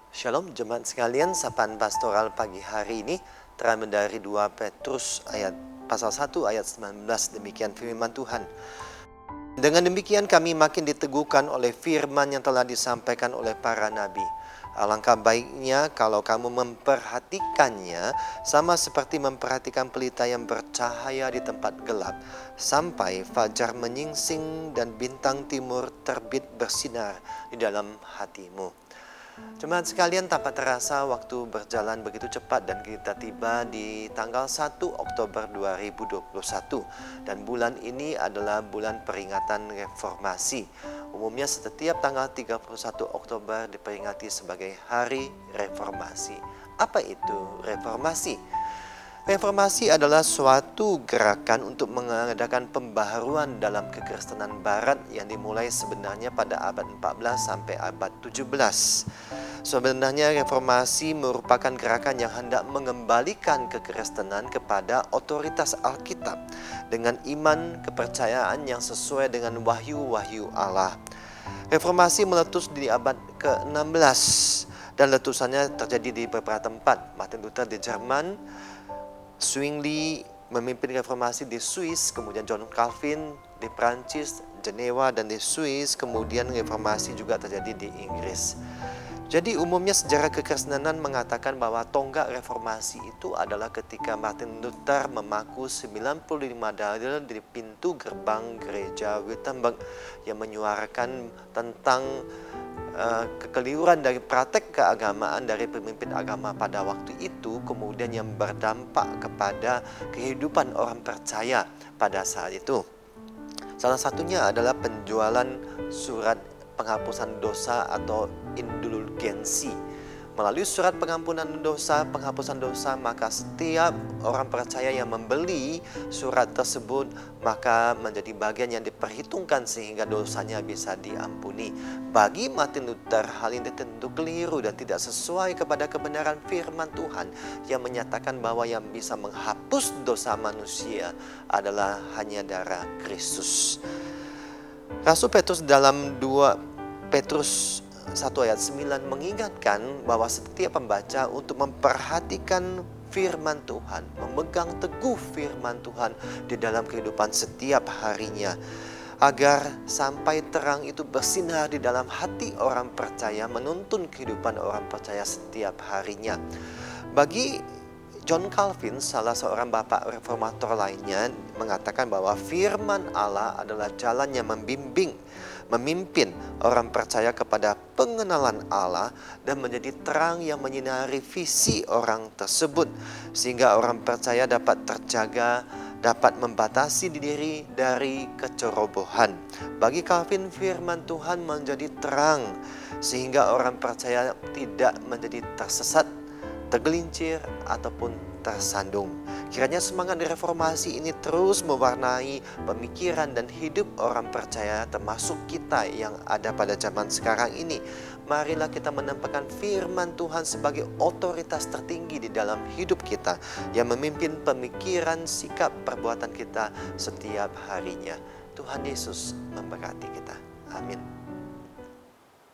Shalom jemaat sekalian, sapaan pastoral pagi hari ini terambil dari 2 Petrus pasal 1 ayat 19. Demikian firman Tuhan. Dengan demikian kami makin diteguhkan oleh firman yang telah disampaikan oleh para nabi. Alangkah baiknya kalau kamu memperhatikannya sama seperti memperhatikan pelita yang bercahaya di tempat gelap, sampai fajar menyingsing dan bintang timur terbit bersinar di dalam hatimu. Jemaat sekalian, tanpa terasa waktu berjalan begitu cepat dan kita tiba di tanggal 1 Oktober 2021. Dan bulan ini adalah bulan peringatan reformasi. Umumnya setiap tanggal 31 Oktober diperingati sebagai Hari Reformasi. Apa itu reformasi? Reformasi adalah suatu gerakan untuk mengadakan pembaharuan dalam kekristenan barat yang dimulai sebenarnya pada abad 14 sampai abad 17. Sebenarnya reformasi merupakan gerakan yang hendak mengembalikan kekristenan kepada otoritas Alkitab dengan iman kepercayaan yang sesuai dengan wahyu-wahyu Allah. Reformasi meletus di abad ke-16 dan letusannya terjadi di beberapa tempat. Martin Luther di Jerman, Zwingli memimpin reformasi di Swiss, kemudian John Calvin di Prancis, Jenewa dan di Swiss, kemudian reformasi juga terjadi di Inggris. Jadi umumnya sejarah kekristenan mengatakan bahwa tonggak reformasi itu adalah ketika Martin Luther memaku 95 dalil di pintu gerbang gereja Wittenberg yang menyuarakan tentang kekeliruan dari praktek keagamaan dari pemimpin agama pada waktu itu, kemudian yang berdampak kepada kehidupan orang percaya pada saat itu. Salah satunya adalah penjualan surat penghapusan dosa atau indulgensi. Melalui surat penghapusan dosa, maka setiap orang percaya yang membeli surat tersebut maka menjadi bagian yang diperhitungkan sehingga dosanya bisa diampuni. Bagi Martin Luther, hal ini tentu keliru dan tidak sesuai kepada kebenaran firman Tuhan yang menyatakan bahwa yang bisa menghapus dosa manusia adalah hanya darah Kristus. Rasul Petrus dalam 2 Petrus 1 ayat 9 mengingatkan bahwa setiap pembaca untuk memperhatikan firman Tuhan, memegang teguh firman Tuhan di dalam kehidupan setiap harinya, agar sampai terang itu bersinar di dalam hati orang percaya, menuntun kehidupan orang percaya setiap harinya. Bagi John Calvin, salah seorang bapak reformator lainnya, mengatakan bahwa firman Allah adalah jalan yang memimpin orang percaya kepada pengenalan Allah dan menjadi terang yang menyinari visi orang tersebut, sehingga orang percaya dapat terjaga, dapat membatasi diri dari kecerobohan. Bagi Calvin, firman Tuhan menjadi terang sehingga orang percaya tidak menjadi tersesat, tergelincir ataupun tersandung. Kiranya semangat reformasi ini terus mewarnai pemikiran dan hidup orang percaya, termasuk kita yang ada pada zaman sekarang ini. Marilah kita menempatkan firman Tuhan sebagai otoritas tertinggi di dalam hidup kita, yang memimpin pemikiran, sikap, perbuatan kita setiap harinya. Tuhan Yesus memberkati kita. Amin.